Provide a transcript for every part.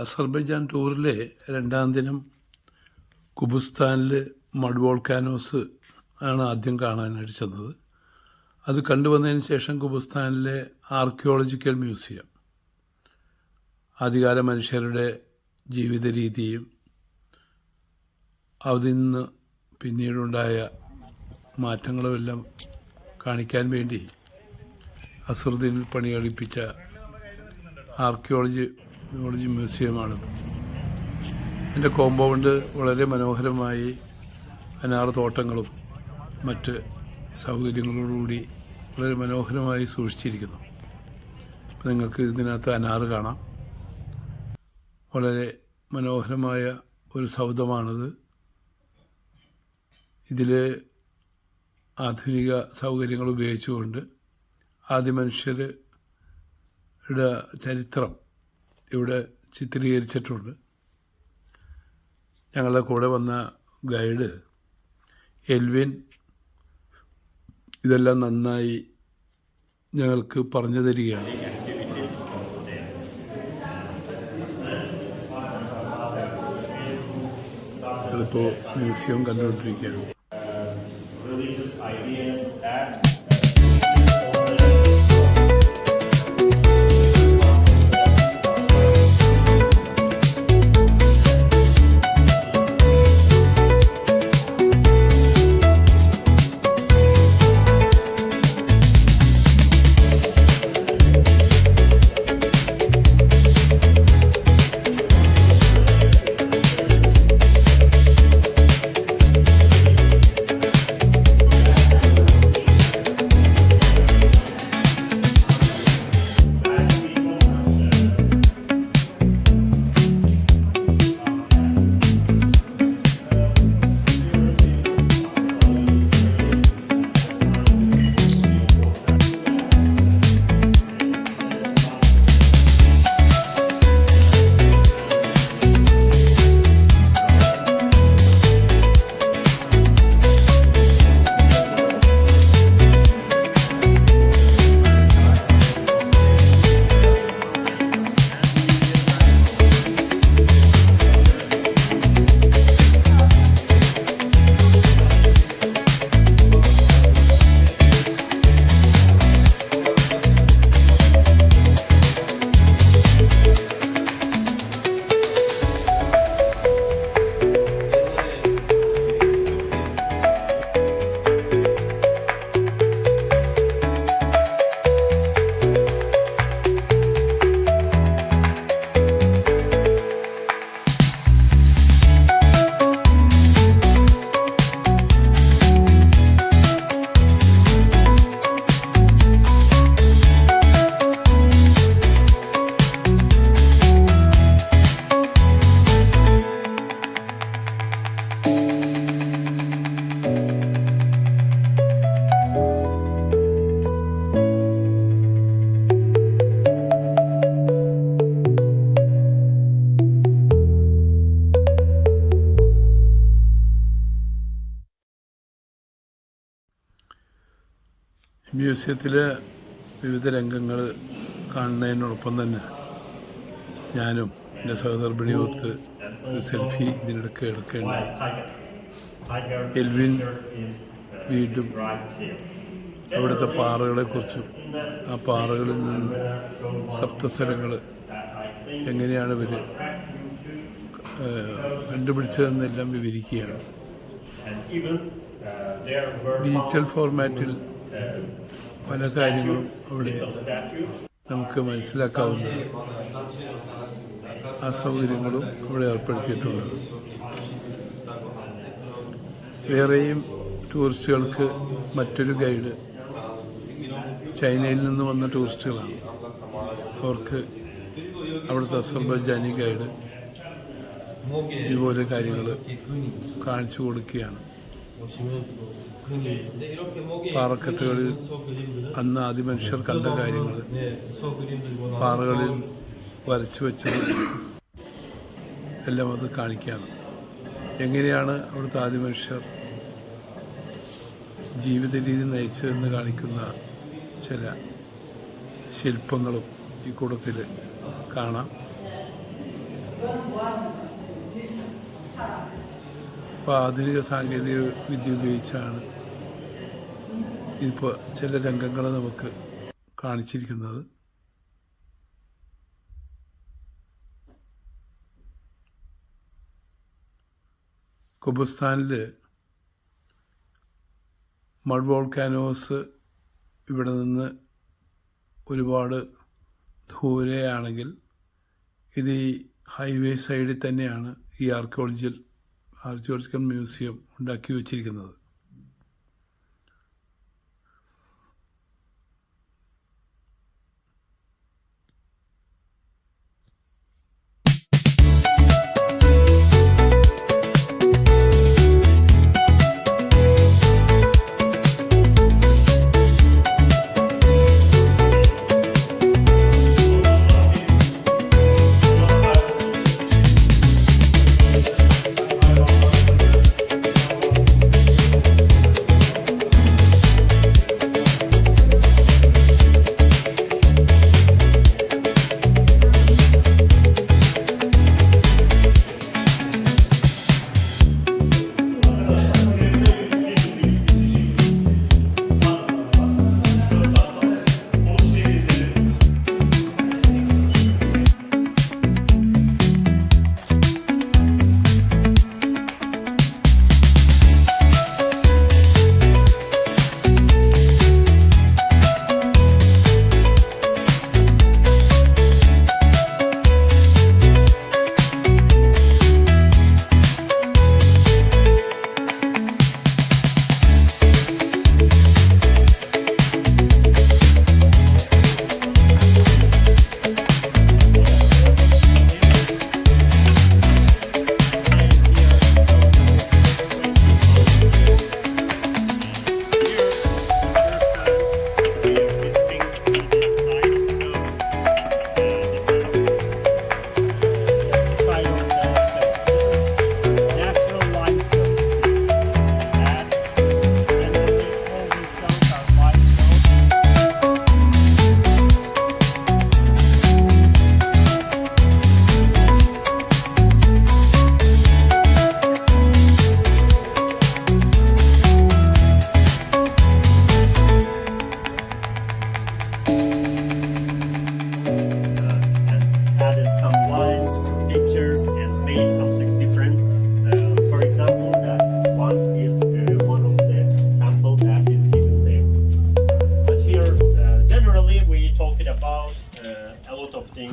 Azerbaijan ടൂറിലെ രണ്ടാം ദിനം കുബുസ്ഥാനിൽ mud volcanoes ആണ് ആദ്യം കാണാനായിട്ട് ചെന്നത്. അത് കണ്ടുവന്നതിന് ശേഷം കുബുസ്ഥാനിലെ ആർക്കിയോളജിക്കൽ മ്യൂസിയം ആദ്യകാല മനുഷ്യരുടെ ജീവിത രീതിയും അതിൽ നിന്ന് പിന്നീടുണ്ടായ മാറ്റങ്ങളുമെല്ലാം കാണിക്കാൻ വേണ്ടി അസറുദ്ദീൻ പണികഴിപ്പിച്ച ആർക്കിയോളജി മ്യൂസിയമാണിത്. എൻ്റെ കോമ്പൗണ്ട് വളരെ മനോഹരമായി അനാർ തോട്ടങ്ങളും മറ്റ് സൗകര്യങ്ങളോടുകൂടി വളരെ മനോഹരമായി സൂക്ഷിച്ചിരിക്കുന്നു. അപ്പോൾ നിങ്ങൾക്ക് ഇതിനകത്ത് അനാറ് കാണാം. വളരെ മനോഹരമായ ഒരു സൗധമാണിത്. ഇതിൽ ആധുനിക സൗകര്യങ്ങൾ ഉപയോഗിച്ചുകൊണ്ട് ആദ്യ മനുഷ്യരുടെ ചരിത്രം ഇവിടെ ചിത്രീകരിച്ചിട്ടുണ്ട്. ഞങ്ങളുടെ കൂടെ വന്ന ഗൈഡ് എൽവിൻ ഇതെല്ലാം നന്നായി ഞങ്ങൾക്ക് പറഞ്ഞു തരികയാണ്. ഞങ്ങളിപ്പോൾ മ്യൂസിയം കണ്ടുകൊണ്ടിരിക്കുകയാണ്. മ്യൂസിയത്തിലെ വിവിധ രംഗങ്ങൾ കാണുന്നതിനോടൊപ്പം തന്നെ ഞാനും എൻ്റെ സഹധർമ്മിണിയൊത്ത് ഒരു സെൽഫി ഇതിനിടയ്ക്ക് എടുക്കേണ്ടായി. എൽവിൻ വീണ്ടും അവിടുത്തെ പാറകളെക്കുറിച്ചും ആ പാറകളിൽ നിന്ന് സപ്തസ്വരങ്ങൾ എങ്ങനെയാണ് ഇവർ കണ്ടുപിടിച്ചതെന്നെല്ലാം വിവരിക്കുകയാണ്. ഡിജിറ്റൽ ഫോർമാറ്റിൽ പല കാര്യങ്ങളും അവിടെ നമുക്ക് മനസ്സിലാക്കാവുന്ന ആ സൗകര്യങ്ങളും അവിടെ ഏർപ്പെടുത്തിയിട്ടുണ്ട്. വേറെയും ടൂറിസ്റ്റുകൾക്ക് മറ്റൊരു ഗൈഡ് ചൈനയിൽ നിന്ന് വന്ന ടൂറിസ്റ്റുകളാണ്. അവർക്ക് അവിടുത്തെ അസർബൈജാനി ഗൈഡ് ഇതുപോലെ കാര്യങ്ങൾ കാണിച്ചു കൊടുക്കുകയാണ്. പാറക്കെട്ടുകളിൽ അന്ന് ആദിമനുഷ്യർ കണ്ട കാര്യങ്ങൾ പാറകളിൽ വരച്ചു വെച്ചത് എല്ലാം അത് കാണിക്കുകയാണ്. എങ്ങനെയാണ് അവിടുത്തെ ആദിമനുഷ്യർ ജീവിത രീതി നയിച്ചതെന്ന് കാണിക്കുന്ന ചില ശില്പങ്ങളും ഈ കൂട്ടത്തിൽ കാണാം. അപ്പോൾ ആധുനിക സാങ്കേതിക വിദ്യ ഉപയോഗിച്ചാണ് ഇപ്പോൾ ചില രംഗങ്ങൾ നമുക്ക് കാണിച്ചിരിക്കുന്നത്. ഖുബുസ്ഥാനിൽ മഡ് വോൾക്കാനോസ് ഇവിടെ നിന്ന് ഒരുപാട് ദൂരെയാണെങ്കിൽ ഇത് ഈ ഹൈവേ സൈഡിൽ തന്നെയാണ് ഈ ആർക്കിയോളജിക്കൽ മ്യൂസിയം ഉണ്ടാക്കി വച്ചിരിക്കുന്നത്.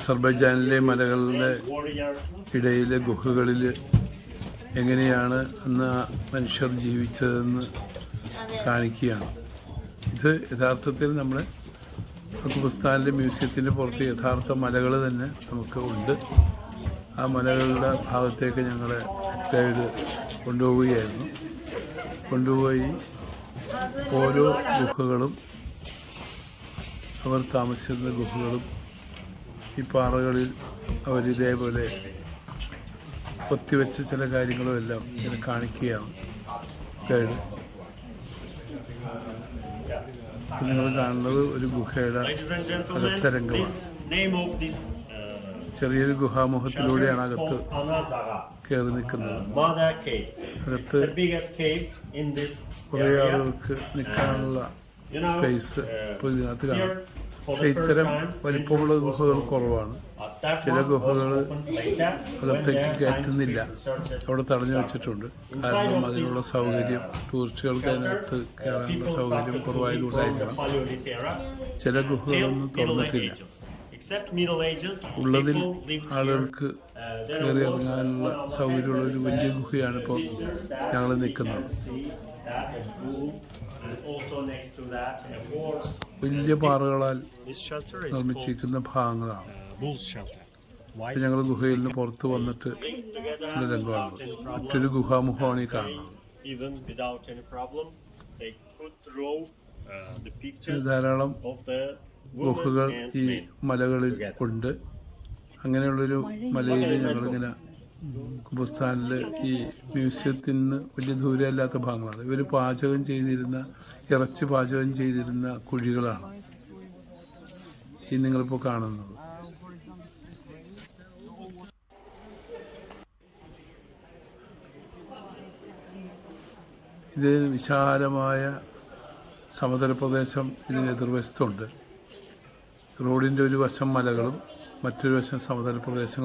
അസർബൈജാനിലെ മലകളുടെ ഇടയിലെ ഗുഹകളിൽ എങ്ങനെയാണ് അന്ന് മനുഷ്യർ ജീവിച്ചതെന്ന് കാണിക്കുകയാണ്. ഇത് യഥാർത്ഥത്തിൽ നമ്മുടെ ഖുബുസ്ഥാനിലെ മ്യൂസിയത്തിൻ്റെ പുറത്ത് യഥാർത്ഥ മലകൾ തന്നെ നമുക്ക് ഉണ്ട്. ആ മലകളുടെ ഭാഗത്തേക്ക് ഞങ്ങളെ ഗൈഡ് കൊണ്ടുപോവുകയായിരുന്നു. കൊണ്ടുപോയി ഓരോ ഗുഹകളും അവർ താമസിച്ചിരുന്ന ഗുഹകളും ഈ പാറകളിൽ അവരിതേപോലെ കൊത്തിവെച്ച ചില കാര്യങ്ങളും എല്ലാം ഇങ്ങനെ കാണിക്കുകയാണ് ഗൈഡ്. നിങ്ങൾ കാണുന്നത് ഒരു ഗുഹയുടെ അകത്തരംഗമാണ്. ചെറിയൊരു ഗുഹാമുഖത്തിലൂടെയാണ് അകത്ത് കയറി നിൽക്കുന്നത്. അകത്ത് കുറേ ആളുകൾക്ക് നിൽക്കാനുള്ള സ്പേസ് ഇപ്പോൾ ഇതിനകത്ത് കാണാം. പക്ഷെ ഇത്തരം വലിപ്പമുള്ള ഗുഹകൾ കുറവാണ്. ചില ഗുഹകൾ അകത്തേക്ക് കയറ്റുന്നില്ല, അവിടെ തടഞ്ഞു വെച്ചിട്ടുണ്ട്. കാരണം അതിനുള്ള സൗകര്യം, ടൂറിസ്റ്റുകൾക്ക് അതിനകത്ത് കയറാനുള്ള സൗകര്യം കുറവായതുകൊണ്ടായിരിക്കണം. ചില ഗുഹകളൊന്നും തുറന്നിട്ടില്ല. ഉള്ളതിൽ ആളുകൾക്ക് കയറി ഇറങ്ങാനുള്ള സൗകര്യമുള്ള ഒരു വലിയ ഗുഹയാണ് ഇപ്പോൾ ഞങ്ങൾ നിൽക്കുന്നത്. വലിയ പാറകളാൽ നിർമ്മിച്ചിരിക്കുന്ന ഭാഗങ്ങളാണ്. ഞങ്ങൾ ഗുഹയിൽ നിന്ന് പുറത്ത് വന്നിട്ട് രംഗമാണ്. മറ്റൊരു ഗുഹാമുഖമാണ് ഈ കാണുന്നത്. ധാരാളം ഗുഹകൾ ഈ മലകളിൽ ഉണ്ട്. അങ്ങനെയുള്ളൊരു മലയിൽ ഞങ്ങളിങ്ങനെ ഖുബുസ്ഥാനിൽ ഈ മ്യൂസിയത്തിന് വലിയ ദൂരമല്ലാത്ത ഭാഗങ്ങളാണ്. ഇവർ ഇറച്ചി പാചകം ചെയ്തിരുന്ന കുഴികളാണ് ഈ നിങ്ങളിപ്പോൾ കാണുന്നത്. ഇത് വിശാലമായ സമതല പ്രദേശം ഇതിന് എതിർവശത്തുണ്ട്. റോഡിൻ്റെ ഒരു വശം മലകളും മറ്റൊരു വശം സമതല പ്രദേശങ്ങളും